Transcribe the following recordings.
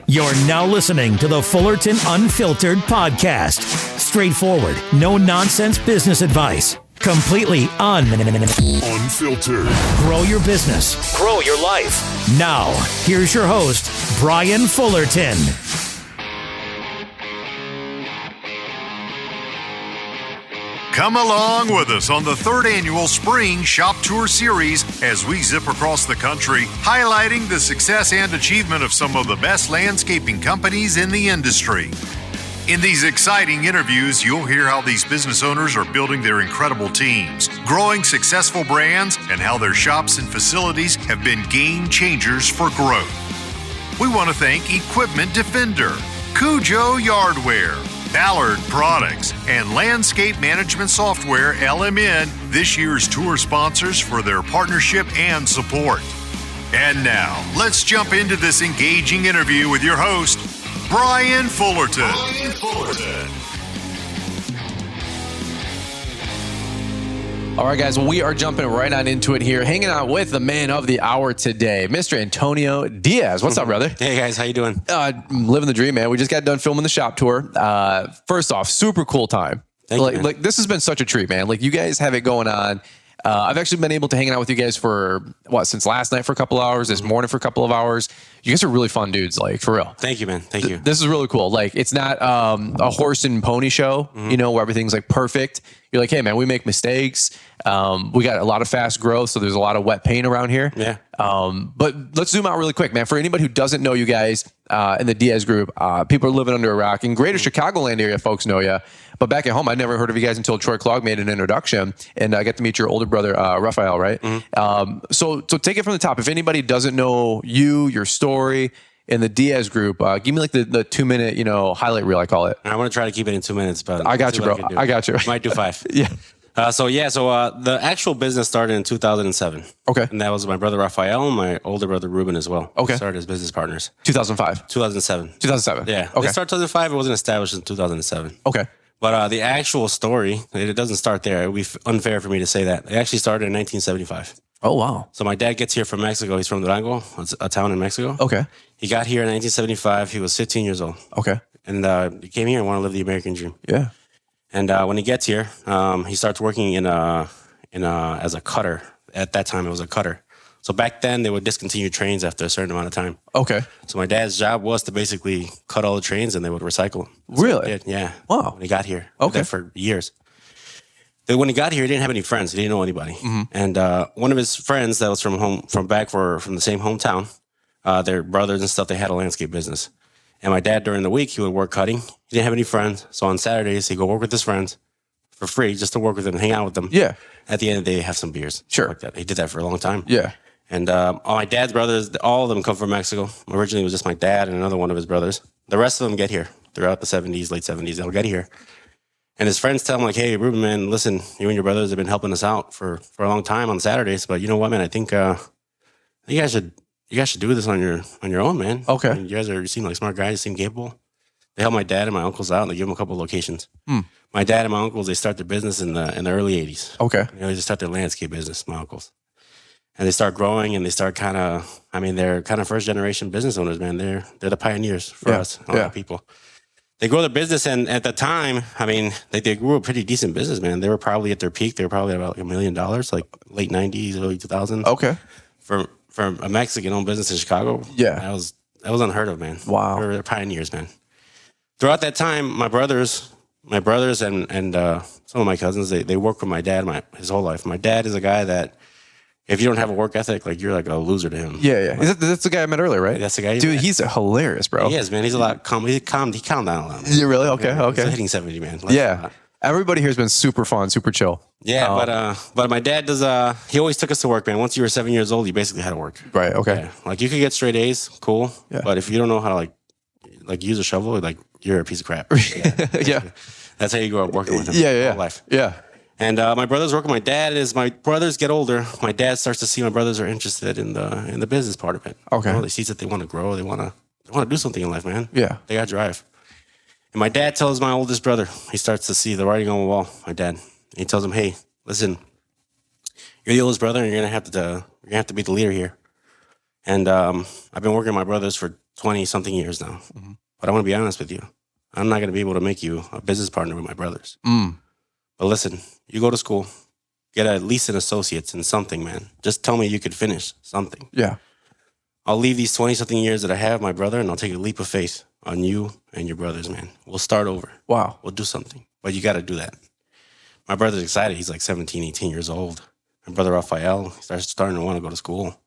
You're now listening to the Fullerton Unfiltered podcast. Straightforward, no nonsense business advice. Completely unfiltered. Grow your business. Grow your life. Now, here's your host, Brian Fullerton. Come along with us on the third annual Spring Shop Tour Series as we zip across the country, highlighting the success and achievement of some of the best landscaping companies in the industry. In these exciting interviews, you'll hear how these business owners are building their incredible teams, growing successful brands, and how their shops and facilities have been game changers for growth. We want to thank Equipment Defender, Cujo Yardware, Ballard Products, and Landscape Management Software, LMN, this year's tour sponsors for their partnership and support. And now, let's jump into this engaging interview with your host, Brian Fullerton. All right, guys, well, we are jumping right on into it here, hanging out with the man of the hour today, Mr. Antonio Diaz. What's up, brother? Hey, guys. How you doing? Living the dream, man. We just got done filming the shop tour. First off, super cool time. Thank you, man. Like, this has been such a treat, man. Like, you guys have it going on. I've actually been able to hang out with you guys for, since last night for a couple hours, this morning for a couple of hours. You guys are really fun dudes, like, for real. Thank you, man. Thank you. This is really cool. Like, it's not a horse and pony show, where everything's like perfect. You're like, hey, man, we make mistakes. We got a lot of fast growth, so there's a lot of wet paint around here. Yeah. But let's zoom out really quick, man. For anybody who doesn't know you guys in the Diaz Group, people are living under a rock. In greater Chicagoland area, folks know you. But back at home, I'd never heard of you guys until Troy Clogg made an introduction, and I got to meet your older brother, Raphael, right? So take it from the top. If anybody doesn't know you, your story, in the Diaz Group, give me like the 2-minute, highlight reel, I call it. I want to try to keep it in 2 minutes, but I got you, bro. I got you. Might do 5. Yeah. So the actual business started in 2007. Okay. And that was my brother Raphael and my older brother Ruben as well. Okay. We started as business partners. 2005. 2007. 2007. Yeah. Okay. They started 2005. It wasn't established in 2007. Okay. But the actual story, it doesn't start there. It would be unfair for me to say that. It actually started in 1975. Oh, wow. So my dad gets here from Mexico. He's from Durango. It's a town in Mexico. Okay. He got here in 1975. He was 15 years old. Okay. And he came here and wanted to live the American dream. Yeah. And when he gets here, he starts working as a cutter. At that time, it was a cutter. So back then, they would discontinue trains after a certain amount of time. Okay. So my dad's job was to basically cut all the trains and they would recycle them. Really? Yeah. Wow. When he got here. Okay. For years. Then when he got here, he didn't have any friends. He didn't know anybody. And one of his friends that was from the same hometown, their brothers and stuff, they had a landscape business. And my dad, during the week, he would work cutting. He didn't have any friends. So on Saturdays, he'd go work with his friends for free, just to work with them, hang out with them. Yeah. At the end of the day, have some beers. Sure. Like that. He did that for a long time. Yeah. And all my dad's brothers, all of them come from Mexico. Originally, it was just my dad and another one of his brothers. The rest of them get here throughout the 70s, late 70s. They'll get here. And his friends tell him, like, hey, Ruben, man, listen, you and your brothers have been helping us out for a long time on Saturdays. But you know what, man? I think you guys should do this on your own, man. Okay. I mean, you seem like smart guys. You seem capable. They help my dad and my uncles out, and they give them a couple of locations. My dad and my uncles, they start their business in the early 80s. Okay. They just start their landscape business, my uncles. And they start growing, and they start they're kind of first-generation business owners, man. They're the pioneers for us, a lot of people. They grow their business, and at the time, they grew a pretty decent business, man. They were probably at their peak. They were probably about $1 million, like late 90s, early 2000s. Okay. For a Mexican-owned business in Chicago, Yeah. that was unheard of, man. Wow. They're pioneers, man. Throughout that time, my brothers and some of my cousins, they worked with my dad his whole life. My dad is a guy that, if you don't have a work ethic, like, you're like a loser to him. Yeah, yeah. That's the guy I met earlier, right? That's the guy. Dude, he's hilarious, bro. He is, man. He's a lot calm. He calmed down a lot. Yeah, really? Okay, Yeah, okay. He's hitting 70, man. Yeah. Everybody here has been super fun, super chill. Yeah, but my dad does. He always took us to work, man. Once you were 7 years old, you basically had to work. Right. Okay. Yeah. Like, you could get straight A's, cool. Yeah. But if you don't know how to like use a shovel, like, you're a piece of crap. Yeah. That's how you grow up working with him. Yeah. Whole life. Yeah. And my brothers work with my dad. As my brothers get older, my dad starts to see my brothers are interested in the business part of it. Okay. They see that they want to grow. They want to do something in life, man. Yeah. They got drive. And my dad tells my oldest brother, he starts to see the writing on the wall. My dad, he tells him, "Hey, listen, you're the oldest brother, and you're gonna have to be the leader here. And I've been working with my brothers for 20-something years now. Mm-hmm. But I want to be honest with you. I'm not going to be able to make you a business partner with my brothers. But listen, you go to school, get at least an associate's in something, man. Just tell me you could finish something. Yeah. I'll leave these 20-something years that I have my brother, and I'll take a leap of faith on you and your brothers, man. We'll start over. Wow. We'll do something. But you got to do that. My brother's excited. He's like 17, 18 years old. My brother Rafael, he's starting to want to go to school.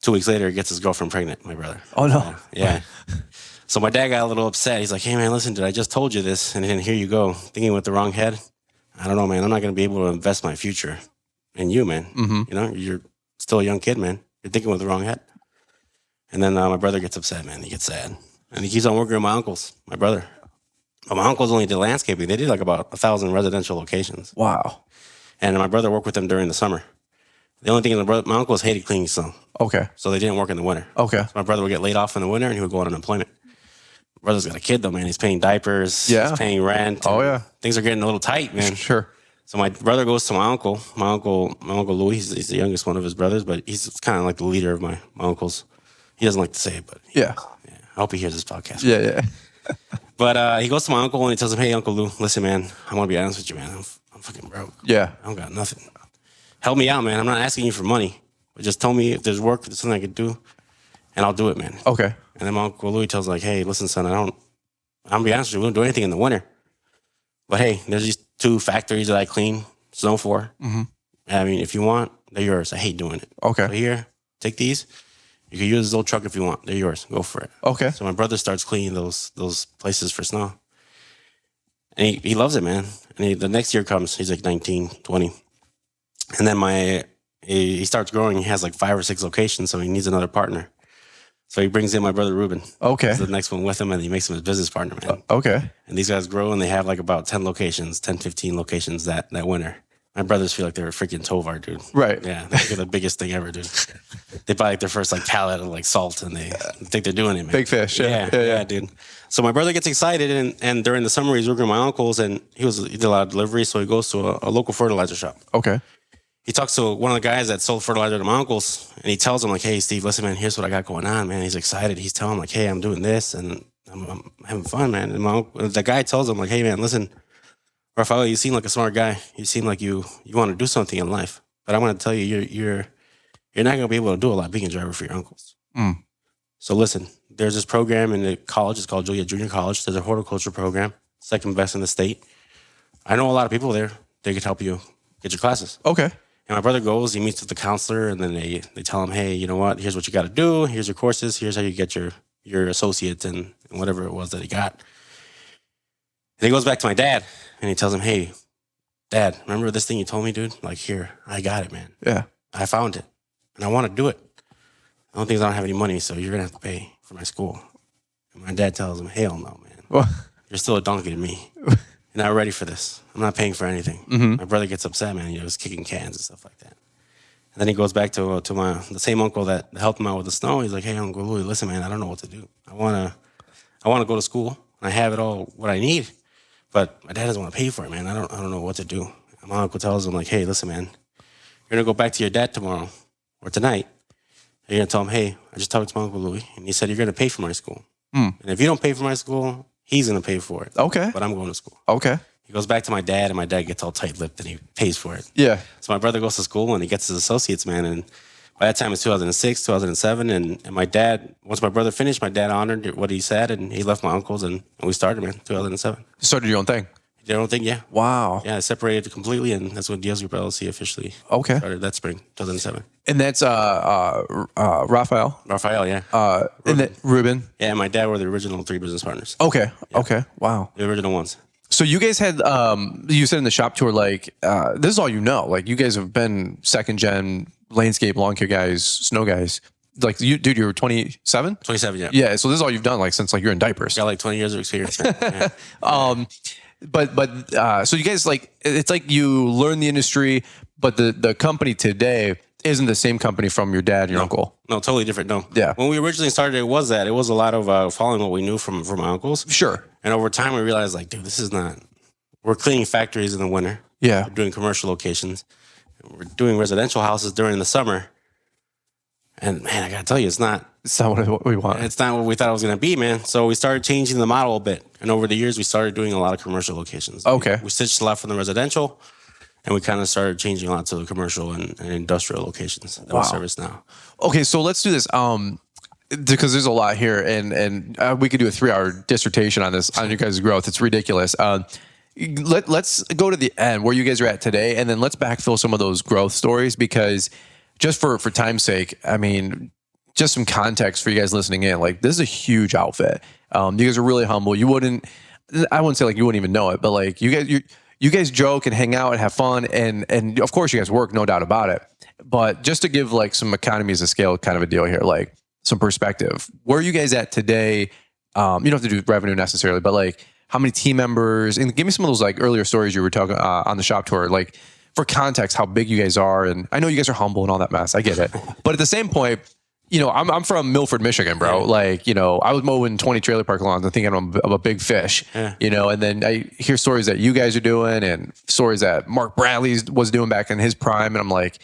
2 weeks later, he gets his girlfriend pregnant, my brother. Oh, no. Yeah. So my dad got a little upset. He's like, hey, man, listen, dude, I just told you this. And then here you go, thinking with the wrong head. I don't know, man. I'm not going to be able to invest my future in you, man. Mm-hmm. You know, you're still a young kid, man. You're thinking with the wrong head. And then my brother gets upset, man. He gets sad. And he keeps on working with my uncles, my brother. But my uncles only did landscaping. They did like about 1,000 residential locations. Wow. And my brother worked with them during the summer. The only thing my uncles hated cleaning snow. Okay. So they didn't work in the winter. Okay. So my brother would get laid off in the winter and he would go on unemployment. My brother's got a kid though, man. He's paying diapers. Yeah. He's paying rent. Oh, yeah. Things are getting a little tight, man. Sure. So my brother goes to my uncle. My uncle Louis, he's the youngest one of his brothers, but he's kind of like the leader of my uncles. He doesn't like to say it, but yeah. I hope he hears this podcast. Yeah. But he goes to my uncle and he tells him, hey, Uncle Lou, listen, man, I want to be honest with you, man. I'm fucking broke. Yeah. I don't got nothing. Help me out, man. I'm not asking you for money, but just tell me if there's work, if there's something I could do, and I'll do it, man. Okay. And then my Uncle Louis tells him, like, hey, listen, son, I'm gonna be honest with you, we don't do anything in the winter. But hey, there's these 2 factories that I clean snow for. Mm-hmm. I mean, if you want, they're yours. I hate doing it. Okay. So here, take these. You can use this old truck if you want. They're yours. Go for it. Okay. So my brother starts cleaning those places for snow. And he loves it, man. And the next year comes, he's like 19, 20. And then he starts growing. He has like 5 or 6 locations, so he needs another partner. So he brings in my brother Ruben. Okay. He's the next one with him, and he makes him his business partner, man. Okay. And these guys grow, and they have like about 10 locations, 10, 15 locations that winter. My brothers feel like they're a freaking Tovar, dude. Right. Yeah, they're the biggest thing ever, dude. They buy like their first like pallet of like salt, and they think they're doing it, man. Big fish. Yeah, dude. So my brother gets excited, and during the summer he's working with my uncles, and he did a lot of deliveries, so he goes to a local fertilizer shop. Okay. He talks to one of the guys that sold fertilizer to my uncles, and he tells him like, hey, Steve, listen, man, here's what I got going on, man. He's excited. He's telling him like, hey, I'm doing this, and I'm having fun, man. And the guy tells him like, hey, man, listen, Rafael, you seem like a smart guy. You seem like you want to do something in life. But I want to tell you, you're not going to be able to do a lot being a driver for your uncles. So listen, there's this program in the college. It's called Julia Junior College. There's a horticulture program, second best in the state. I know a lot of people there. They could help you get your classes. Okay. And my brother goes, he meets with the counselor, and then they tell him, hey, you know what? Here's what you got to do. Here's your courses. Here's how you get your associates and whatever it was that he got. And he goes back to my dad, and he tells him, hey, Dad, remember this thing you told me, dude? Like, here, I got it, man. Yeah. I found it, and I want to do it. The only thing is I don't have any money, so you're going to have to pay for my school. And my dad tells him, hell no, man. Well, you're still a donkey to me. You're not ready for this. I'm not paying for anything. Mm-hmm. My brother gets upset, man. He's kicking cans and stuff like that. And then he goes back to the same uncle that helped him out with the snow. He's like, hey, Uncle Louis, listen, man, I don't know what to do. I want to go to school. I have it all what I need, but my dad doesn't want to pay for it, man. I don't know what to do. And my uncle tells him like, hey, listen, man, you're gonna go back to your dad tomorrow or tonight. And you're gonna tell him, hey, I just talked to my Uncle Louis, and he said you're gonna pay for my school. And if you don't pay for my school, he's gonna pay for it. Okay. But I'm going to school. Okay. He goes back to my dad, and my dad gets all tight-lipped, and he pays for it. Yeah. So my brother goes to school, and he gets his associates, man. And by that time, it's 2006, 2007. And my dad, once my brother finished, my dad honored what he said, and he left my uncles, and we started, man, 2007. You started your own thing. Your own thing, yeah. Wow. Yeah, I separated completely, and that's when Diaz Group LLC officially started that spring, 2007. And that's Rafael. Rafael, yeah. And then Ruben. Yeah, and my dad were the original 3 business partners. Okay. Yeah. Okay. Wow. The original ones. So you guys had, you said in the shop tour, like, this is all you know. Like, you guys have been second gen landscape lawn care guys, snow guys. Like, dude, you're 27? 27, yeah. Yeah. So this is all you've done, like, since like you're in diapers. Got like 20 years of experience. Yeah. So you guys, like, it's like you learn the industry, but the company today isn't the same company from your dad and your uncle. No, totally different. No. Yeah. When we originally started, it was a lot of following what we knew from my uncles. Sure. And over time, we realized, like, dude, this is not. We're cleaning factories in the winter. Yeah. We're doing commercial locations. We're doing residential houses during the summer. And man, I gotta tell you, it's not what we want. It's not what we thought it was going to be, man. So we started changing the model a bit. And over the years, we started doing a lot of commercial locations. Okay. We stitched a lot from the residential, and we kind of started changing a lot to the commercial and industrial locations that we service now. Okay, so let's do this. Because there's a lot here, and we could do a 3-hour dissertation on this, on your guys' growth. It's ridiculous. Let's go to the end where you guys are at today, and then let's backfill some of those growth stories, because just for time's sake, I mean, just some context for you guys listening in. Like, this is a huge outfit. You guys are really humble. I wouldn't say like you wouldn't even know it, but like you guys joke and hang out and have fun, and of course you guys work, no doubt about it. But just to give like some economies of scale kind of a deal here, like some perspective, where are you guys at today? You don't have to do revenue necessarily, but like how many team members, and give me some of those like earlier stories you were talking on the shop tour, like for context, how big you guys are. And I know you guys are humble and all that mess. I get it. But at the same point, I'm from Milford, Michigan, bro. Like, I was mowing 20 trailer park lawns and thinking I'm a big fish, and then I hear stories that you guys are doing and stories that Mark Bradley was doing back in his prime. And I'm like,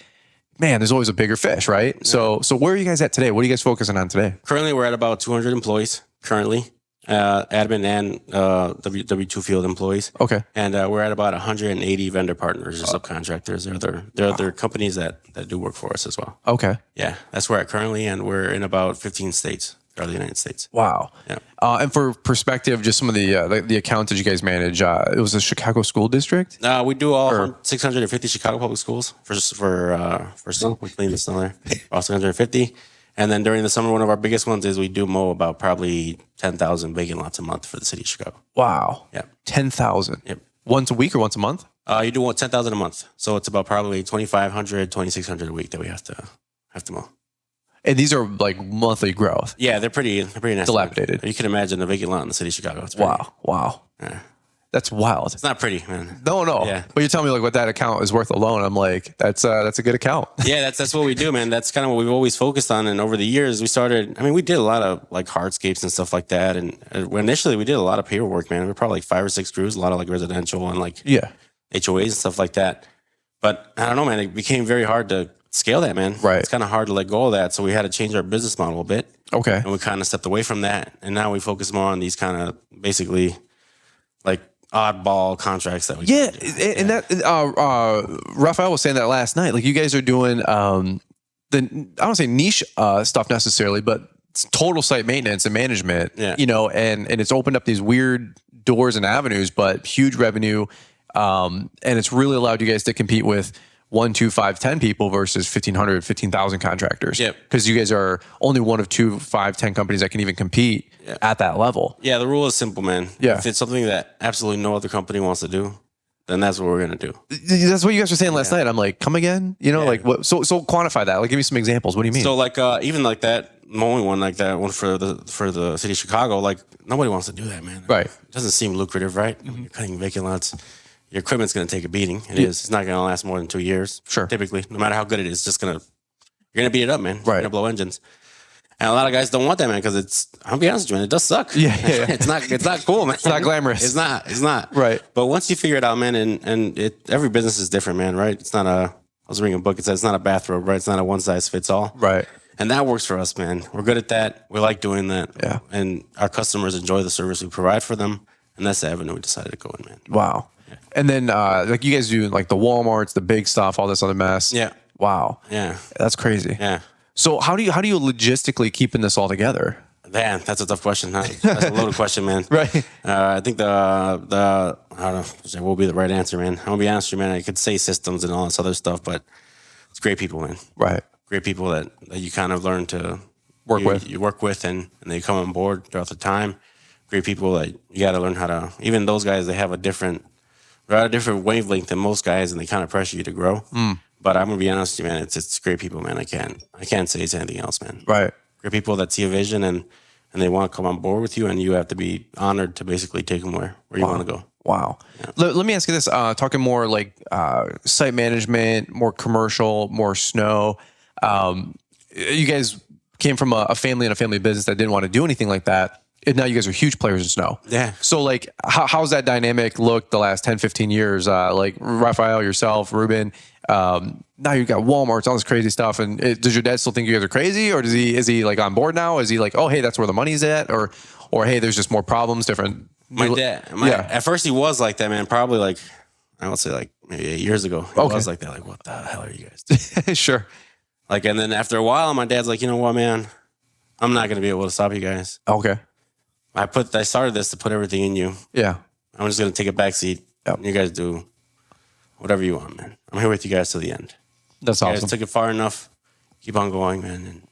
man, there's always a bigger fish, right? Yeah. So where are you guys at today? What are you guys focusing on today? Currently, we're at about 200 employees currently, admin and W2 field employees. Okay. And we're at about 180 vendor partners or subcontractors. They're other companies that do work for us as well. Okay. Yeah, that's where we're at currently, and we're in about 15 states throughout the United States. Wow. Yeah. And for perspective, just some of the accounts that you guys manage, it was a Chicago school district? We do all 650 Chicago public schools for snow. We clean the snow there. All 650. And then during the summer, one of our biggest ones is we do mow about probably 10,000 vacant lots a month for the city of Chicago. Wow. Yeah. 10,000. Yep. Once a week or once a month? You do 10,000 a month. So it's about probably 2,500, 2,600 a week that we have to mow. And these are like monthly growth. Yeah, they're pretty nasty. Dilapidated. You can imagine a vacant lot in the city of Chicago. It's pretty, wow. Yeah. That's wild. It's not pretty, man. No. Yeah. But you're telling me like what that account is worth alone. I'm like, that's a good account. Yeah, that's what we do, man. That's kind of what we've always focused on. And over the years, we did a lot of like hardscapes and stuff like that. And initially, we did a lot of paperwork, man. We were probably like 5 or 6 crews, a lot of like residential and like HOAs and stuff like that. But I don't know, man. It became very hard to scale that, man. Right. It's kind of hard to let go of that. So we had to change our business model a bit. Okay. And we kind of stepped away from that. And now we focus more on these kind of basically like oddball contracts that we do. And that Rafael was saying that last night. Like you guys are doing I don't say niche stuff necessarily, but it's total site maintenance and management. Yeah. And it's opened up these weird doors and avenues, but huge revenue. And it's really allowed you guys to compete with 1, 2, 5, 10 people versus 1,500, 15,000 contractors. Yep. Because you guys are only one of 2, 5, 10 companies that can even compete at that level. Yeah, the rule is simple, man. Yeah. If it's something that absolutely no other company wants to do, then that's what we're going to do. That's what you guys were saying last night. I'm like, come again? Like what? So quantify that. Like, give me some examples. What do you mean? So like even like that mowing one, like that one for the city of Chicago, like nobody wants to do that, man. Right. It doesn't seem lucrative, right? Mm-hmm. You're cutting vacant lots. Your equipment's going to take a beating. It is. It's not going to last more than 2 years. Sure. Typically, no matter how good it is, you're going to beat it up, man. Right. You're going to blow engines. And a lot of guys don't want that, man, because I'll be honest with you, man, it does suck. Yeah. It's not cool, man. It's not glamorous. It's not. Right. But once you figure it out, man, and every business is different, man, right? It's not I was reading a book, it says it's not a bathrobe, right? It's not a one size fits all. Right. And that works for us, man. We're good at that. We like doing that. Yeah. And our customers enjoy the service we provide for them. And that's the avenue we decided to go in, man. Wow. Yeah. And then like you guys do like the Walmarts, the big stuff, all this other mess. Yeah. Wow. Yeah. That's crazy. Yeah. So how do you logistically keeping this all together? Man, that's a tough question. That's a loaded question, man. Right. I think I don't know what will be the right answer, man. I'm gonna be honest with you, man. I could say systems and all this other stuff, but it's great people, man. Right. Great people that you kind of learn to work with. You work with, and they come on board throughout the time. Great people that you got to learn how to. Even those guys, they're at a different wavelength than most guys, and they kind of pressure you to grow. But I'm gonna be honest with you, man. It's great people, man. I can't say it's anything else, man. Right. Great people that see a vision and they want to come on board with you, and you have to be honored to basically take them where you want to go. Wow. Yeah. Let me ask you this: talking more like site management, more commercial, more snow. You guys came from a family and a family business that didn't want to do anything like that. And now you guys are huge players in snow. Yeah. So like, how's that dynamic looked the last 10, 15 years? Like Rafael, yourself, Ruben, Now you've got Walmart's, all this crazy stuff. And does your dad still think you guys are crazy, or is he like on board now? Is he like, oh, hey, that's where the money's at, or hey, there's just more problems, different. My dad, at first he was like that, man. Probably like, I would say like maybe 8 years ago. He was like that. Like, what the hell are you guys doing? Sure. Like, and then after a while, my dad's like, you know what, man, I'm not going to be able to stop you guys. Okay. I started this to put everything in you. Yeah. I'm just going to take a back seat. Yep. You guys do whatever you want, man. I'm here with you guys till the end. That's awesome. You guys took it far enough. Keep on going, man.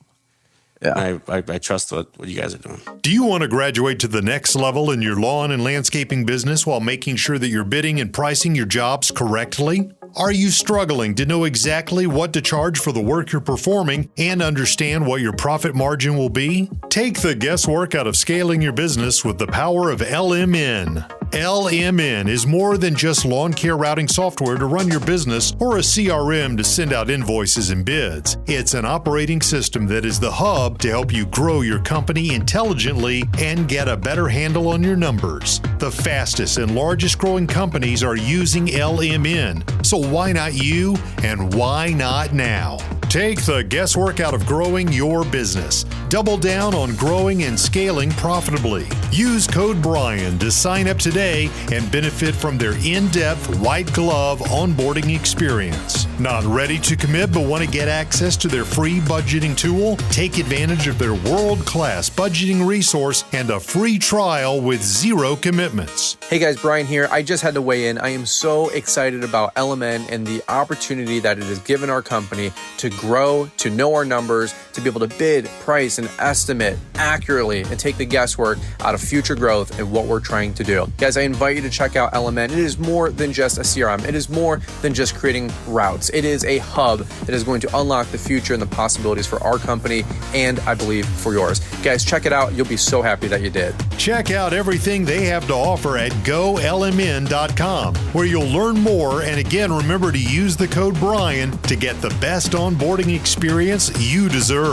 And I trust what you guys are doing. Do you want to graduate to the next level in your lawn and landscaping business while making sure that you're bidding and pricing your jobs correctly? Are you struggling to know exactly what to charge for the work you're performing and understand what your profit margin will be? Take the guesswork out of scaling your business with the power of LMN. LMN is more than just lawn care routing software to run your business or a CRM to send out invoices and bids. It's an operating system that is the hub to help you grow your company intelligently and get a better handle on your numbers. The fastest and largest growing companies are using LMN, so why not you, and why not now? Take the guesswork out of growing your business. Double down on growing and scaling profitably. Use code Brian to sign up today and benefit from their in-depth white glove onboarding experience. Not ready to commit but want to get access to their free budgeting tool? Take advantage of their world-class budgeting resource and a free trial with 0 commitments. Hey guys, Brian here. I just had to weigh in. I am so excited about LMN and the opportunity that it has given our company to grow, to know our numbers, to be able to bid, price, and estimate accurately and take the guesswork out of future growth and what we're trying to do. Guys, I invite you to check out LMN. It is more than just a CRM. It is more than just creating routes. It is a hub that is going to unlock the future and the possibilities for our company and I believe for yours. Guys, check it out. You'll be so happy that you did. Check out everything they have to offer at golmn.com, where you'll learn more. And again, remember to use the code Brian to get the best onboarding experience you deserve.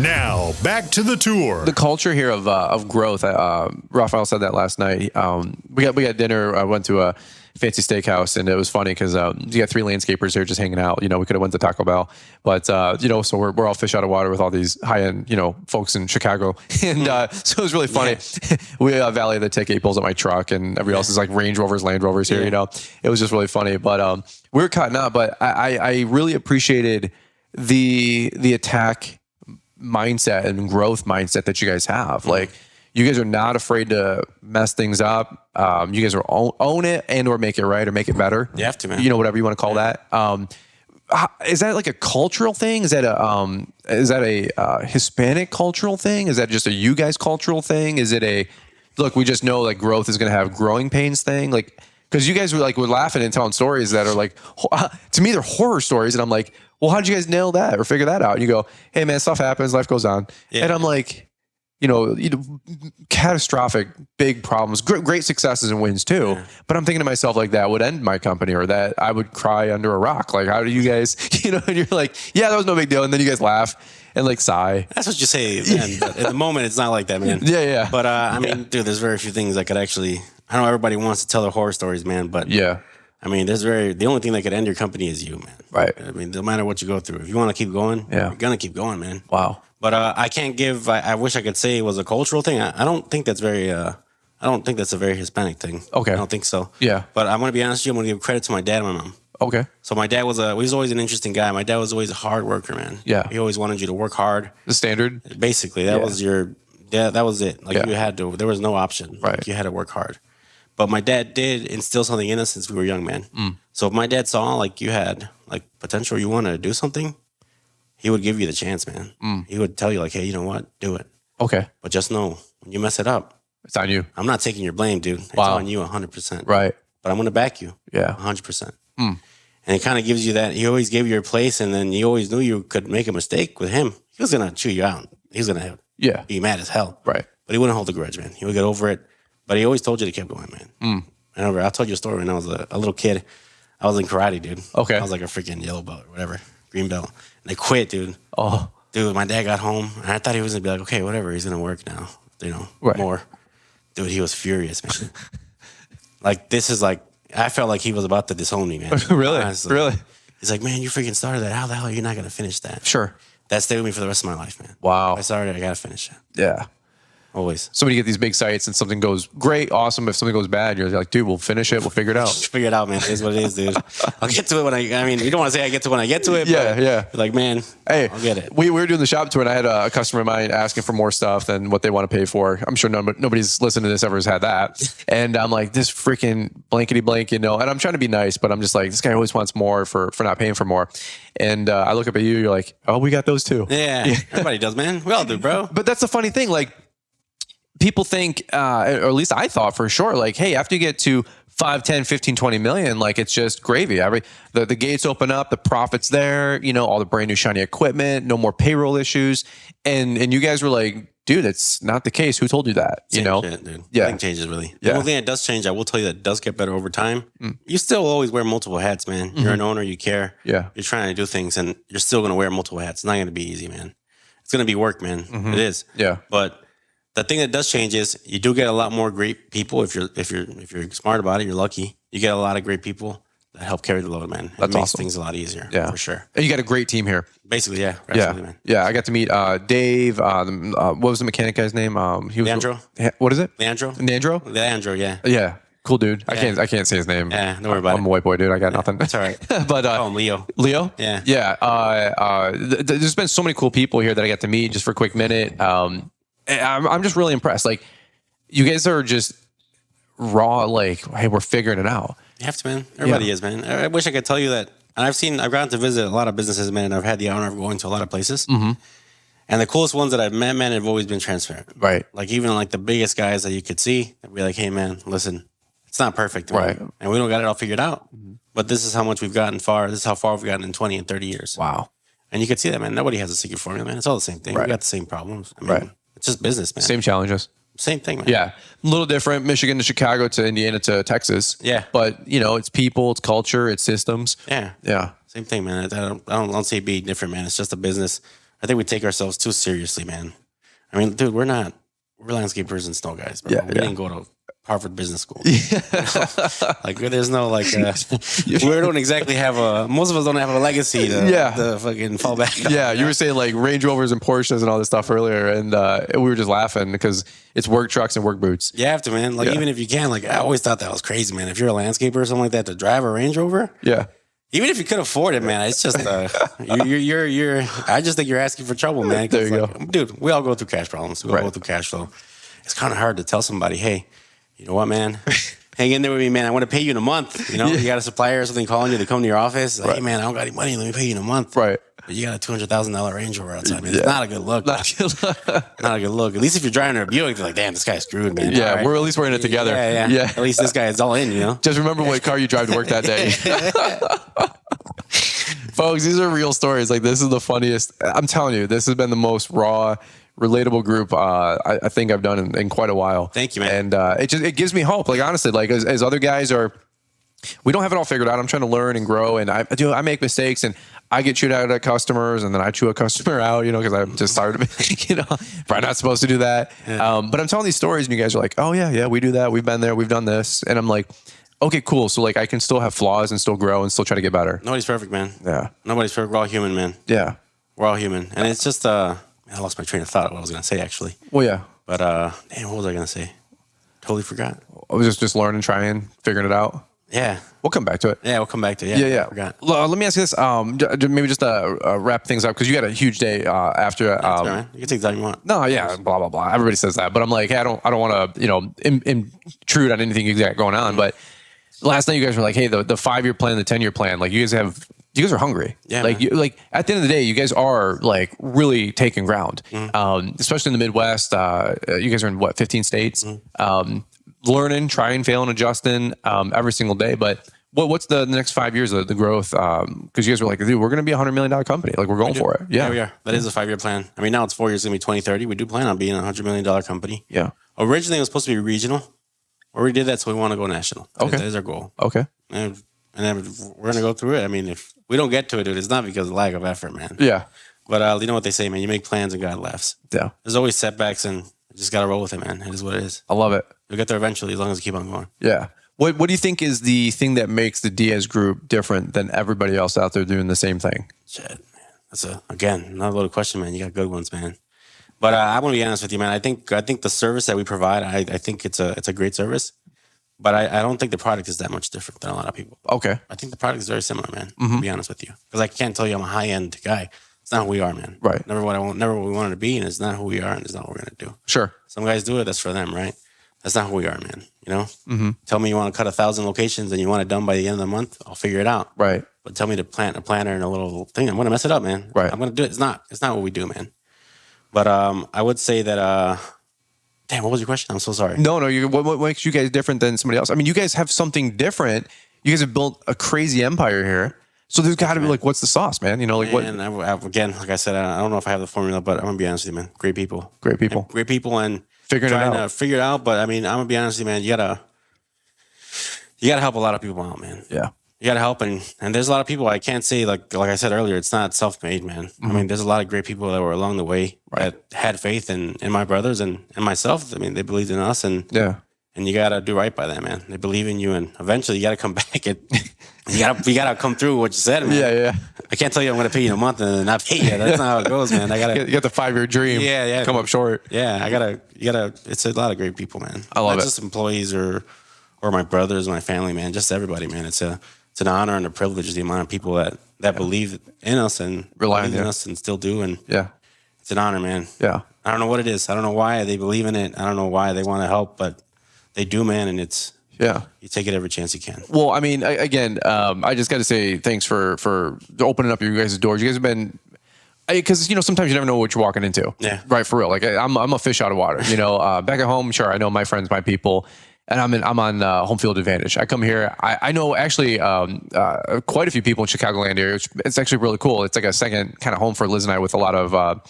Now, back to the tour. The culture here of growth. Raphael said that last night. We got dinner. I went to a fancy steakhouse, and it was funny because you got 3 landscapers here just hanging out. You know, we could have went to Taco Bell, but so we're all fish out of water with all these high end folks in Chicago, and so it was really funny. Yeah. We valet the ticket, he pulls up my truck, and everybody else is like Range Rovers, Land Rovers here. Yeah. It was just really funny. But we were cutting up. But I really appreciated the attack mindset and growth mindset that you guys have. Like, you guys are not afraid to mess things up. You guys are own it and or make it right or make it better. You have to, man. Whatever you want to call that. Is that like a cultural thing? Is that a Hispanic cultural thing? Is that just a you guys cultural thing? Is it look, we just know like growth is going to have growing pains thing? Like, because you guys were laughing and telling stories that are like, to me, they're horror stories. And I'm like, well, how did you guys nail that or figure that out? And you go, hey man, stuff happens, life goes on. Yeah. And I'm like, catastrophic, big problems, great successes and wins too. Yeah. But I'm thinking to myself, like, that would end my company, or that I would cry under a rock. Like, how do you guys, and you're like, yeah, that was no big deal. And then you guys laugh and like sigh. That's what you say, man. But at the moment, it's not like that, man. Yeah. But I mean, dude, there's very few things that could actually, I know everybody wants to tell their horror stories, man, but yeah. I mean, the only thing that could end your company is you, man. Right. I mean, no matter what you go through, if you want to keep going, you're going to keep going, man. Wow. But I can't give, I wish I could say it was a cultural thing. I don't think that's I don't think that's a very Hispanic thing. Okay. I don't think so. Yeah. But I'm going to be honest with you, I'm going to give credit to my dad and my mom. Okay. So my dad he was always an interesting guy. My dad was always a hard worker, man. Yeah. He always wanted you to work hard. The standard? Basically, that was that was it. Like you had to, there was no option. Right. Like, you had to work hard. But my dad did instill something in us since we were young, man. So if my dad saw like you had like potential, you wanted to do something, he would give you the chance, man. He would tell you like, hey, you know what? Do it. Okay. But just know, when you mess it up, it's on you. I'm not taking your blame, dude. It's on you 100%. Right. But I'm going to back you. Yeah. 100%. And it kind of gives you that. He always gave you your place, and then you always knew you could make a mistake with him. He was going to chew you out. He was going to be mad as hell. Right. But he wouldn't hold a grudge, man. He would get over it. But he always told you to keep going, man. I told you a story when I was a little kid. I was in karate, dude. Okay. I was like a freaking yellow belt or whatever, green belt. And I quit, dude. Oh. Dude, my dad got home, and I thought he was going to be like, okay, whatever, he's going to work now, more. Dude, he was furious, man. Like, this is like, I felt like he was about to disown me, man. Really? Really? He's like, man, you freaking started that. How the hell are you not going to finish that? Sure. That stayed with me for the rest of my life, man. Wow. If I started, I got to finish it. Yeah. Always. So when you get these big sites and something goes great, awesome. If something goes bad, you're like, dude, we'll finish it. We'll figure it out. Figure it out, man. It is what it is, dude. I'll get to it when I mean, you don't want to say I get to it when I get to it. Yeah, but yeah. Like, man, hey, I'll get it. We were doing the shop tour, and I had a customer of mine asking for more stuff than what they want to pay for. I'm sure nobody's listening to this ever has had that. And I'm like, this freaking blankety blank, and I'm trying to be nice, but I'm just like, this guy always wants more for not paying for more. And I look up at you, you're like, oh, we got those too. Yeah, everybody does, man. We all do, bro. But that's the funny thing. Like, people think, or at least I thought for sure, like, hey, after you get to 5, 10, 15, 20 million, like it's just gravy. The gates open up, the profit's there, all the brand new shiny equipment, no more payroll issues. And you guys were like, dude, that's not the case. Who told you that? Shit, dude. Yeah. Nothing changes really. The Yeah. only thing that does change, I will tell you that does get better over time. You still always wear multiple hats, man. You're an owner, you care. Yeah. You're trying to do things and you're still going to wear multiple hats. It's not going to be easy, man. It's going to be work, man. It is. Yeah. But the thing that does change is you do get a lot more great people. If you're smart about it, you're lucky. You get a lot of great people that help carry the load, man. It That's makes awesome. things a lot easier. Yeah. For sure. And you got a great team here. Basically, yeah. Yeah. Absolutely, man. Yeah. I got to meet Dave. What was the mechanic guy's name? He was, Leandro. What is it? Leandro. Leandro? Yeah. Yeah. Cool dude. Yeah. I can't say his name. Yeah, don't worry about I'm it. a white boy, dude. I got nothing. That's all right. But Call him Leo. Leo? Yeah. Yeah. There's been so many cool people here that I got to meet just for a quick minute. I'm just really impressed. Like, you guys are just raw, like, hey, we're figuring it out. You have to, man. Everybody Yeah. is, man. I wish I could tell you that. And I've gotten to visit a lot of businesses, man, and I've had the honor of going to a lot of places. Mm-hmm. And the coolest ones that I've met, man, have always been transparent. Right. Like, even like the biggest guys that you could see, they'd be like, hey, man, listen, it's not perfect. Man. Right. And we don't got it all figured out. But this is how much we've gotten far. This is how far we've gotten in 20 and 30 years. Wow. And you could see that, man. Nobody has a secret formula, man. It's all the same thing. Right. We got the same problems. I mean, Right. It's just business, man. Same challenges. Same thing, man. Yeah. A little different. Michigan to Chicago to Indiana to Texas. Yeah. But, it's people, it's culture, it's systems. Yeah. Yeah. Same thing, man. I don't say be different, man. It's just a business. I think we take ourselves too seriously, man. I mean, dude, we're landscapers and snow guys, bro. Yeah, We yeah. didn't go to Harvard Business School. Like, there's no we don't exactly have most of us don't have a legacy to fucking fall back on. Yeah, you were saying like Range Rovers and Porsches and all this stuff earlier, and we were just laughing because it's work trucks and work boots. You have to, man. Like, Yeah. even if you can, like, I always thought that was crazy, man. If you're a landscaper or something like that, to drive a Range Rover, Yeah. even if you could afford it, man, it's just you're. I just think you're asking for trouble, man. 'Cause, There you like, dude. We all go through cash problems. We all Right. go through cash flow. It's kind of hard to tell somebody, hey, you know what, man? Hang in there with me, man. I want to pay you in a month. You got a supplier or something calling you to come to your office. Like, Right. hey, man, I don't got any money. Let me pay you in a month. Right. But you got a $200,000 Range Rover outside, man. Yeah. It's not a good look. Not a good look. At least if you're driving a Buick, they're like, damn, this guy's screwed, man. Yeah, All right. we're at least we're in it together. Yeah. At least this guy is all in, Just remember what car you drive to work that day. Folks, these are real stories. Like, this is the funniest. I'm telling you, this has been the most raw, relatable group I think I've done in quite a while. Thank you, man. And it gives me hope. Like, honestly, like as other guys are, we don't have it all figured out. I'm trying to learn and grow, and I make mistakes, and I get chewed out at customers, and then I chew a customer out, because I just started, probably not supposed to do that. Yeah. But I'm telling these stories, and you guys are like, oh yeah, we do that. We've been there. We've done this. And I'm like, okay, cool. So like, I can still have flaws and still grow and still try to get better. Nobody's perfect, man. Yeah. Nobody's perfect. We're all human, man. Yeah. We're all human. And it's just, I lost my train of thought of what I was going to say, actually. Well, yeah. But, damn, what was I going to say? Totally forgot. I was just learning, trying, figuring it out. Yeah. We'll come back to it. Yeah, we'll come back to it. Yeah. I forgot. Let me ask you this. Maybe just wrap things up because you got a huge day after. That's all right, man. You can take the time you want. No, yeah, blah blah blah. Everybody says that, but I'm like, hey, I don't want to intrude on anything you got going on. But last night you guys were like, hey, the 5-year plan, the 10-year plan, like you guys are hungry. Yeah, like man. like at the end of the day, you guys are like really taking ground. Especially in the Midwest. You guys are in what 15 states. Learning, trying, failing, adjusting every single day. But what's the next 5 years of the growth? Because you guys were like, dude, we're going to be $100 million company. Like we're going for it. Yeah, we are. That is a 5-year plan. I mean, now it's 4 years. It's going to be 2030. We do plan on being a $100 million company. Yeah. Originally, it was supposed to be regional. Or we did that, so we want to go national. Okay. That is our goal. Okay. And then we're going to go through it. I mean, if we don't get to it, it's not because of lack of effort, man. Yeah. But you know what they say, man. You make plans and God laughs. Yeah. There's always setbacks, and you just got to roll with it, man. It is what it is. I love it. You'll get there eventually as long as you keep on going. Yeah. What do you think is the thing that makes the Diaz Group different than everybody else out there doing the same thing? Shit, man. That's again, another little question, man. You got good ones, man. But I want to be honest with you, man. I think the service that we provide, I think it's a great service. But I don't think the product is that much different than a lot of people. Okay. I think the product is very similar, man. To be honest with you, because I can't tell you I'm a high end guy. It's not who we are, man. Right. Never what we wanted to be, and it's not who we are, and it's not what we're gonna do. Sure. Some guys do it. That's for them, right? That's not who we are, man. You know. Tell me you want to cut 1,000 locations and you want it done by the end of the month. I'll figure it out. Right. But tell me to plant a planner and a little thing. I'm gonna mess it up, man. Right. I'm gonna do it. It's not what we do, man. But I would say that. Damn, what was your question? I'm so sorry. No. What makes you guys different than somebody else? I mean, you guys have something different. You guys have built a crazy empire here. So there's got to be like, what's the sauce, man? You know, like what? And again, like I said, I don't know if I have the formula, but I'm gonna be honest with you, man. Great people, and Figuring it trying out. to figure it out. But I mean, I'm gonna be honest with you, man. You gotta help a lot of people out, man. Yeah. You gotta help, and there's a lot of people. I can't say like I said earlier, it's not self-made, man. I mean, there's a lot of great people that were along the way that had faith in my brothers and myself. I mean, they believed in us, and you gotta do right by them, man. They believe in you, and eventually you gotta come back and you gotta come through what you said, man. Yeah. I can't tell you I'm gonna pay you in a month and then not pay you. That's not how it goes, man. I gotta You got the 5-year dream. Yeah. Come up short. Yeah, you gotta. It's a lot of great people, man. I love Not it. just employees or my brothers, my family, man. Just everybody, man. It's an honor and a privilege, the amount of people that believe in us and Rely on believe in you. us and still do. And Yeah. it's an honor, man. Yeah. I don't know what it is. I don't know why they believe in it. I don't know why they want to help, but they do, man. And you take it every chance you can. Well, I mean, again, I just got to say thanks for opening up your guys' doors. You guys have been, because sometimes you never know what you're walking into. Yeah. Right. For real. Like I'm a fish out of water. Back at home, sure, I know my friends, my people, and I'm on home field advantage. I come here. I know actually quite a few people in Chicagoland area. It's actually really cool. It's like a second kind of home for Liz and I with a lot of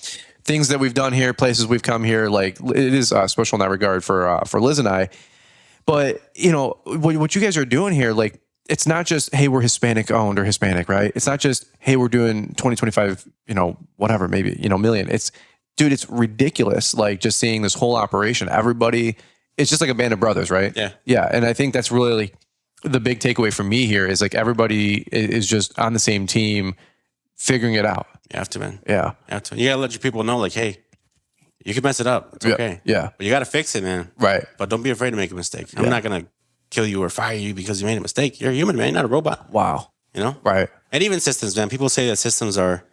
things that we've done here, places we've come here. Like it is special in that regard for Liz and I. But what you guys are doing here, like it's not just, hey, we're Hispanic-owned or Hispanic, right? It's not just, hey, we're doing 25, whatever, maybe, million. It's ridiculous. Like just seeing this whole operation, everybody, it's just like a band of brothers, right? Yeah. Yeah. And I think that's really like the big takeaway from me here is like everybody is just on the same team figuring it out. You have to, man. Yeah. You have to. You gotta let your people know, like, hey, you can mess it up. It's okay. Yeah. But you gotta fix it, man. Right. But don't be afraid to make a mistake. I'm not gonna kill you or fire you because you made a mistake. You're a human, man. You're not a robot. Wow. Right. And even systems, man. People say that systems are.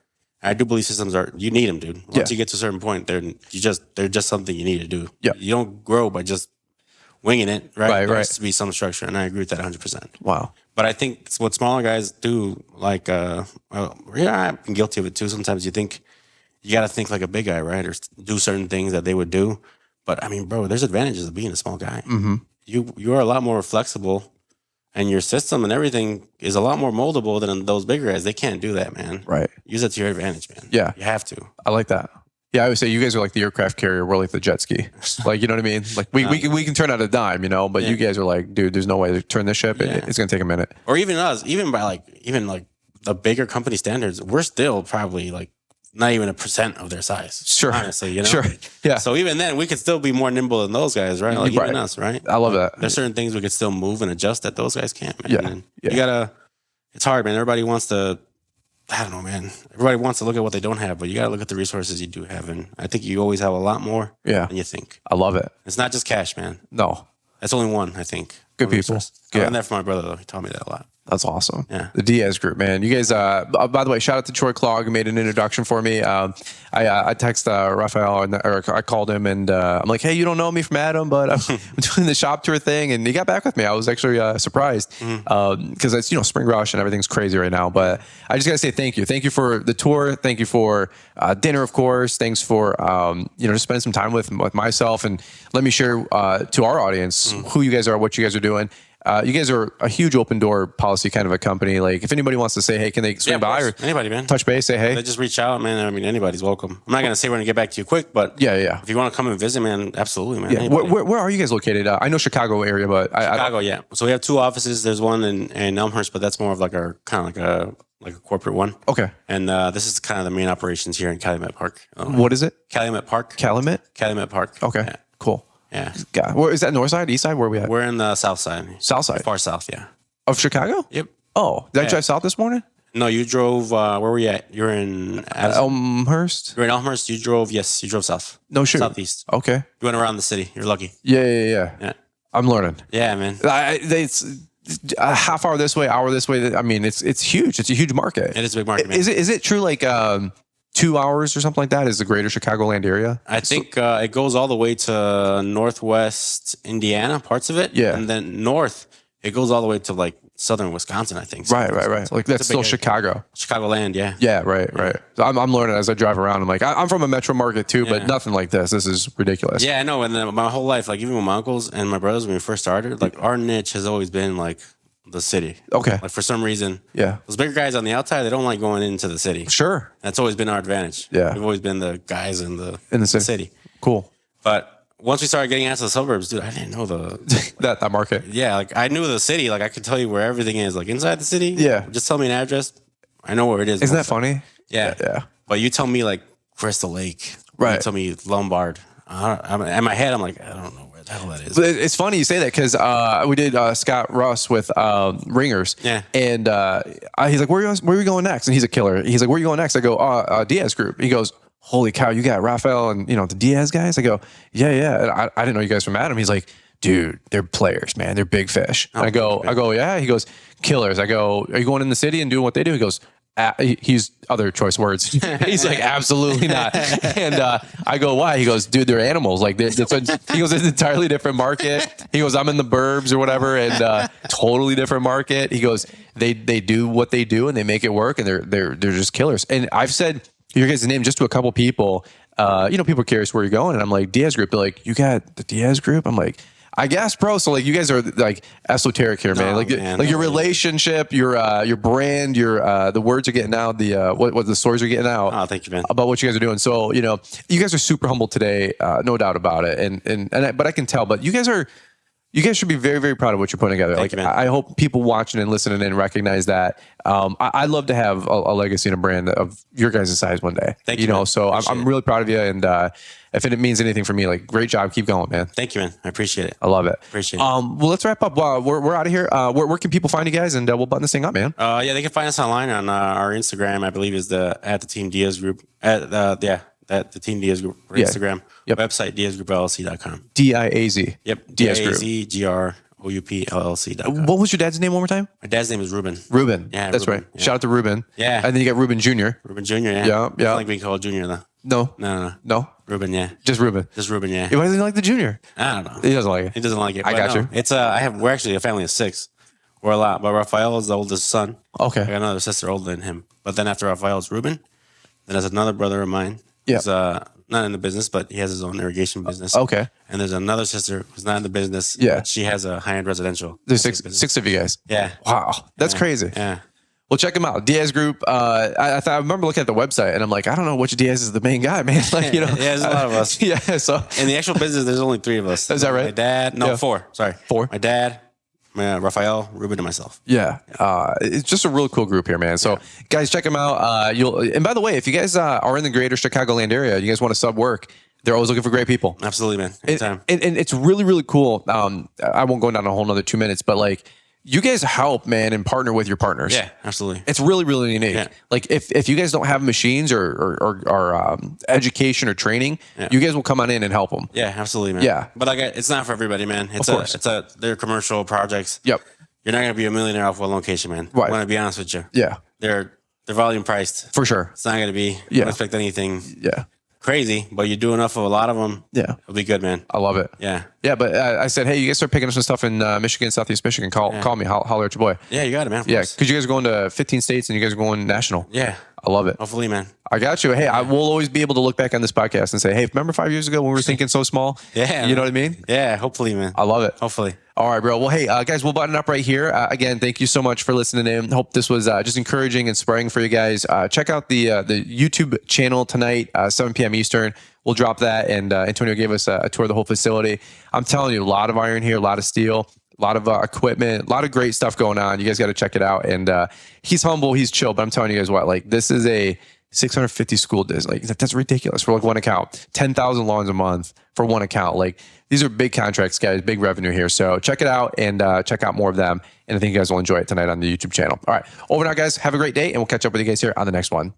I do believe systems are. You need them, dude. Once you get to a certain point, they're just something you need to do. Yeah. You don't grow by just winging it, right? There Right. has to be some structure, and I agree with that 100%. Wow. But I think it's what smaller guys do, like, I've been guilty of it too. Sometimes you think you got to think like a big guy, right? Or do certain things that they would do. But I mean, bro, there's advantages of being a small guy. Mm-hmm. You are a lot more flexible, and your system and everything is a lot more moldable than those bigger guys. They can't do that, man. Right. Use it to your advantage, man. Yeah. You have to. I like that. Yeah, I would say you guys are like the aircraft carrier. We're like the jet ski. Like, you know what I mean? Like we can turn out a dime, but you guys are like, dude, there's no way to turn this ship. Yeah. It's going to take a minute. Or even us, even by like the bigger company standards, we're still probably like not even 1% of their size. Sure. Honestly, Sure. Yeah. So even then, we could still be more nimble than those guys, right? Like even us, right? I love that. There's certain things we could still move and adjust that those guys can't, man. Yeah. And you gotta. It's hard, man. Everybody wants to. I don't know, man. Everybody wants to look at what they don't have, but you gotta look at the resources you do have, and I think you always have a lot more than you think. I love it. It's not just cash, man. No. That's only one, I think. Good people. I learned that from my brother, though. He taught me that a lot. That's awesome. Yeah. The Diaz Group, man. You guys, by the way, shout out to Troy Clogg, who made an introduction for me. I text Raphael, or I called him, and I'm like, hey, you don't know me from Adam, but I'm doing the shop tour thing. And he got back with me. I was actually surprised because it's, spring rush and everything's crazy right now. But I just got to say thank you. Thank you for the tour. Thank you for dinner, of course. Thanks for, just spending some time with myself. And let me share to our audience who you guys are, what you guys are doing. You guys are a huge open door policy kind of a company. Like if anybody wants to say, hey, can they swing by or anybody, man, touch base, say, hey, they just reach out, man. I mean, anybody's welcome. I'm not going to say we're going to get back to you quick, but yeah. If you want to come and visit, man, absolutely, man. Yeah. Where are you guys located? I know Chicago area, but Chicago, yeah. So we have 2 offices. There's one in Elmhurst, but that's more of like our kind of like a corporate one. Okay. And this is kind of the main operations here in Calumet Park. What is it? Calumet Park. Calumet? Calumet Park. Okay. Yeah. Cool. Yeah. God, where is that? North side, east side? Where are we at? We're in the south side. South side. Far south, yeah. Of Chicago? Yep. Oh, did I drive south this morning? No, you drove, where were you at? You're in Elmhurst? You're in Elmhurst. You drove south. No, sure. Southeast. Okay. You went around the city. You're lucky. Yeah. I'm learning. Yeah, man. It's a half hour this way, hour this way. I mean, it's huge. It's a huge market. It is a big market, man. Is it true like 2 hours or something like that is the greater Chicagoland area? I think it goes all the way to northwest Indiana, parts of it. Yeah. And then north, it goes all the way to like southern Wisconsin, I think. Right. Like that's still Chicago. Chicagoland, yeah. Yeah, right. So I'm learning as I drive around. I'm like, I'm from a metro market too, but nothing like this. This is ridiculous. Yeah, I know. And then my whole life, like even with my uncles and my brothers, when we first started, like our niche has always been like the city. Okay. Like for some reason, Yeah. those bigger guys on the outside, they don't like going into the city. Sure. That's always been our advantage. Yeah. We've always been the guys in the city. Cool. But once we started getting out to the suburbs, dude, I didn't know that market. Yeah, like I knew the city. Like I could tell you where everything is. Like inside the city. Yeah. Just tell me an address. I know where it is. Isn't that funny? Yeah. But you tell me like Crystal Lake. Right. You tell me Lombard. In my head, I'm like, I don't know where the hell that is. But it's funny you say that because we did Scott Russ with Ringers. Yeah. And he's like, where are we going next? And he's a killer. He's like, where are you going next? I go, Diaz Group. He goes, holy cow, you got Rafael and the Diaz guys? I go, yeah. And I didn't know you guys from Adam. He's like, dude, they're players, man. They're big fish. And I go, yeah. He goes, killers. I go, are you going in the city and doing what they do? He goes, he's other choice words. He's like, absolutely not. And I go, why? He goes, dude, they're animals. Like he goes, it's an entirely different market. He goes, I'm in the burbs or whatever, and totally different market. He goes, they do what they do and they make it work, and they're just killers. And I've said your guys' name just to a couple people. People are curious where you're going, and I'm like, Diaz Group. They're like, you got the Diaz Group? I'm like, I guess, bro. So like, you guys are like esoteric here, man. Your relationship, your brand, the words are getting out, what the stories are getting out. Oh, thank you, man. About what you guys are doing. So you guys are super humble today, no doubt about it. But I can tell. But you guys should be very, very proud of what you're putting together. Thank you, man. I hope people watching and listening and recognize that. I'd love to have a legacy and a brand of your guys' size one day. Thank you. So I'm really proud of you. And if it means anything for me, like, great job. Keep going, man. Thank you, man. I appreciate it. I love it. Appreciate it. Well, let's wrap up. We're out of here. Where can people find you guys? And we'll button this thing up, man. They can find us online on our Instagram. I believe is at the Team Diaz Group. At the Team Diaz Group Instagram. Yep. Website DiazGroupLLC.com. DIAZ. Yep. Diaz Group. DiazGroupLLC.com. What was your dad's name one more time? My dad's name is Ruben. Ruben. Yeah, that's Ruben. right. Yeah. Shout out to Ruben. Yeah. And then you got Ruben Jr. Ruben Jr. Yeah. Yeah. I like being called Junior though. No. No. Ruben. Yeah. Just Ruben. Just Ruben. Yeah. Why doesn't he like the Junior? I don't know. He doesn't like it. He doesn't like it. I got you. It's we're actually a family of 6. We're a lot, but Rafael is the oldest son. Okay. I got another sister older than him. But then after Rafael is Ruben. Then there's another brother of mine. Yeah. Who's not in the business, but he has his own irrigation business. Okay. And there's another sister who's not in the business. Yeah. But she has a high-end residential. There's six of you guys. Yeah. Wow. That's crazy. Yeah. Well, check them out. Diaz Group. I remember looking at the website and I'm like, I don't know which Diaz is the main guy, man. Like, Yeah, there's a lot of us. Yeah. So In the actual business, there's only 3 of us. Is that right? My dad. No, Yeah. 4. Sorry. 4. My dad, Rafael, Ruben, and myself. yeah. It's just a real cool group here, man. So guys, check them out. And by the way, if you guys are in the greater Chicagoland area, you guys want to sub work, they're always looking for great people. Absolutely, man. Anytime. And it's really, really cool. I won't go down a whole nother 2 minutes, but like, you guys help, man, and partner with your partners. Yeah, absolutely. It's really, really unique. Yeah. Like if you guys don't have machines or education or training, you guys will come on in and help them. Yeah, absolutely, man. Yeah. But like, it's not for everybody, man. Of course. They're commercial projects. Yep. You're not gonna be a millionaire off one location, man. Right. I want to be honest with you. Yeah. They're volume priced. For sure. It's not gonna be. Yeah. Don't expect anything Yeah. crazy, but you do enough of a lot of them. Yeah. It'll be good, man. I love it. Yeah. Yeah, but I said, hey, you guys start picking up some stuff in Michigan, Southeast Michigan. Call me, holler at your boy. Yeah, you got it, man. Yeah, because you guys are going to 15 states and you guys are going national. Yeah. I love it. Hopefully, man. I got you. Hey, I will always be able to look back on this podcast and say, hey, remember 5 years ago when we were thinking so small? Yeah. You know what I mean? Yeah, hopefully, man. I love it. Hopefully. All right, bro. Well, hey, guys, we'll button up right here. Again, thank you so much for listening in. Hope this was just encouraging, inspiring for you guys. Check out the YouTube channel tonight, 7 p.m. Eastern. We'll drop that. And Antonio gave us a tour of the whole facility. I'm telling you, a lot of iron here, a lot of steel, a lot of equipment, a lot of great stuff going on. You guys got to check it out. And he's humble, he's chill, but I'm telling you guys what, like, this is a 650 school days. Like that's ridiculous for like one account. 10,000 lawns a month for one account. Like these are big contracts, guys, big revenue here. So check it out and check out more of them. And I think you guys will enjoy it tonight on the YouTube channel. All right, over now, guys. Have a great day, and we'll catch up with you guys here on the next one.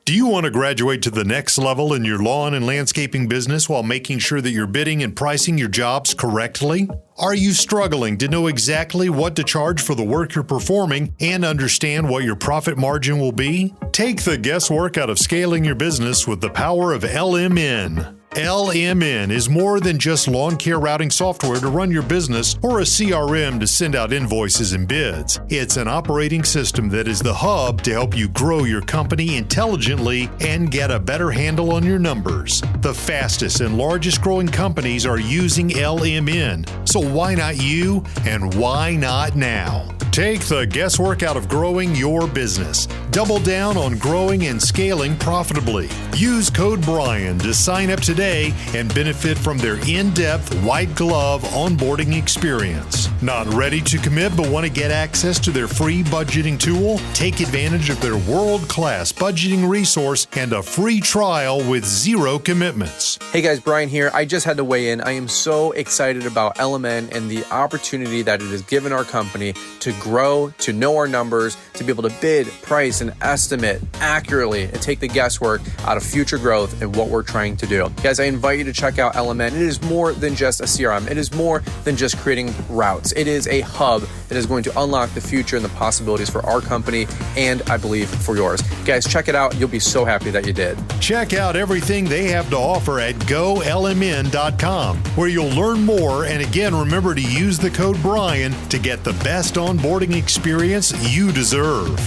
Do you want to graduate to the next level in your lawn and landscaping business while making sure that you're bidding and pricing your jobs correctly? Are you struggling to know exactly what to charge for the work you're performing and understand what your profit margin will be? Take the guesswork out of scaling your business with the power of LMN. LMN is more than just lawn care routing software to run your business or a CRM to send out invoices and bids. It's an operating system that is the hub to help you grow your company intelligently and get a better handle on your numbers. The fastest and largest growing companies are using LMN, so why not you and why not now? Take the guesswork out of growing your business. Double down on growing and scaling profitably. Use code Brian to sign up today and benefit from their in-depth white glove onboarding experience. Not ready to commit but want to get access to their free budgeting tool? Take advantage of their world-class budgeting resource and a free trial with 0 commitments. Hey guys, Brian here. I just had to weigh in. I am so excited about LMN and the opportunity that it has given our company to grow, to know our numbers, to be able to bid, price, and estimate accurately and take the guesswork out of future growth and what we're trying to do. Guys, I invite you to check out LMN. It is more than just a CRM. It is more than just creating routes. It is a hub that is going to unlock the future and the possibilities for our company and I believe for yours. Guys, check it out. You'll be so happy that you did. Check out everything they have to offer at golmn.com, where you'll learn more. And again, remember to use the code Brian to get the best onboarding experience you deserve.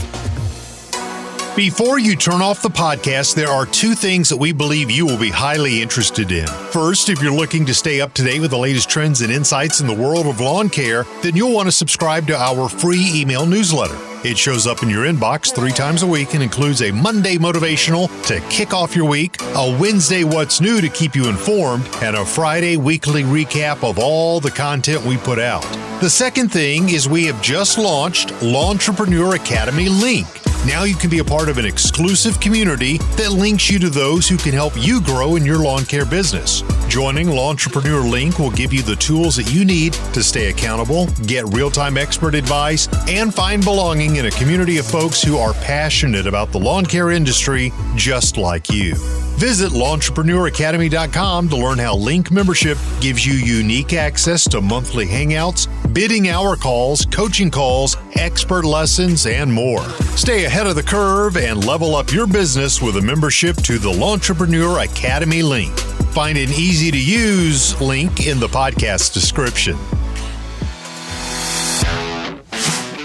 Before you turn off the podcast, there are 2 things that we believe you will be highly interested in. First, if you're looking to stay up to date with the latest trends and insights in the world of lawn care, then you'll want to subscribe to our free email newsletter. It shows up in your inbox 3 times a week and includes a Monday motivational to kick off your week, a Wednesday what's new to keep you informed, and a Friday weekly recap of all the content we put out. The second thing is we have just launched Lawntrepreneur Academy Link. Now you can be a part of an exclusive community that links you to those who can help you grow in your lawn care business. Joining Lawntrepreneur Link will give you the tools that you need to stay accountable, get real-time expert advice, and find belonging in a community of folks who are passionate about the lawn care industry just like you. Visit LawnTrepreneurAcademy.com to learn how Link membership gives you unique access to monthly hangouts, bidding hour calls, coaching calls, expert lessons, and more. Stay ahead of the curve and level up your business with a membership to the Lawntrepreneur Academy Link. Find an easy-to-use link in the podcast description.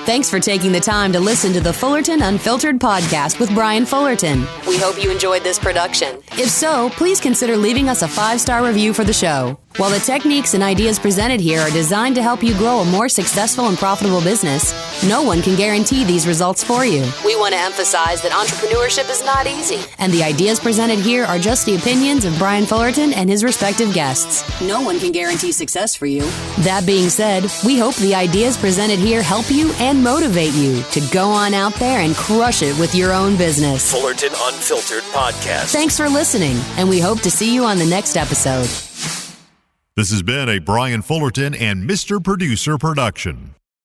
Thanks for taking the time to listen to the Fullerton Unfiltered podcast with Brian Fullerton. We hope you enjoyed this production. If so, please consider leaving us a 5-star review for the show. While the techniques and ideas presented here are designed to help you grow a more successful and profitable business, no one can guarantee these results for you. We want to emphasize that entrepreneurship is not easy, and the ideas presented here are just the opinions of Brian Fullerton and his respective guests. No one can guarantee success for you. That being said, we hope the ideas presented here help you and motivate you to go on out there and crush it with your own business. Fullerton Unfiltered Podcast. Thanks for listening, and we hope to see you on the next episode. This has been a Brian Fullerton and Mr. Producer production.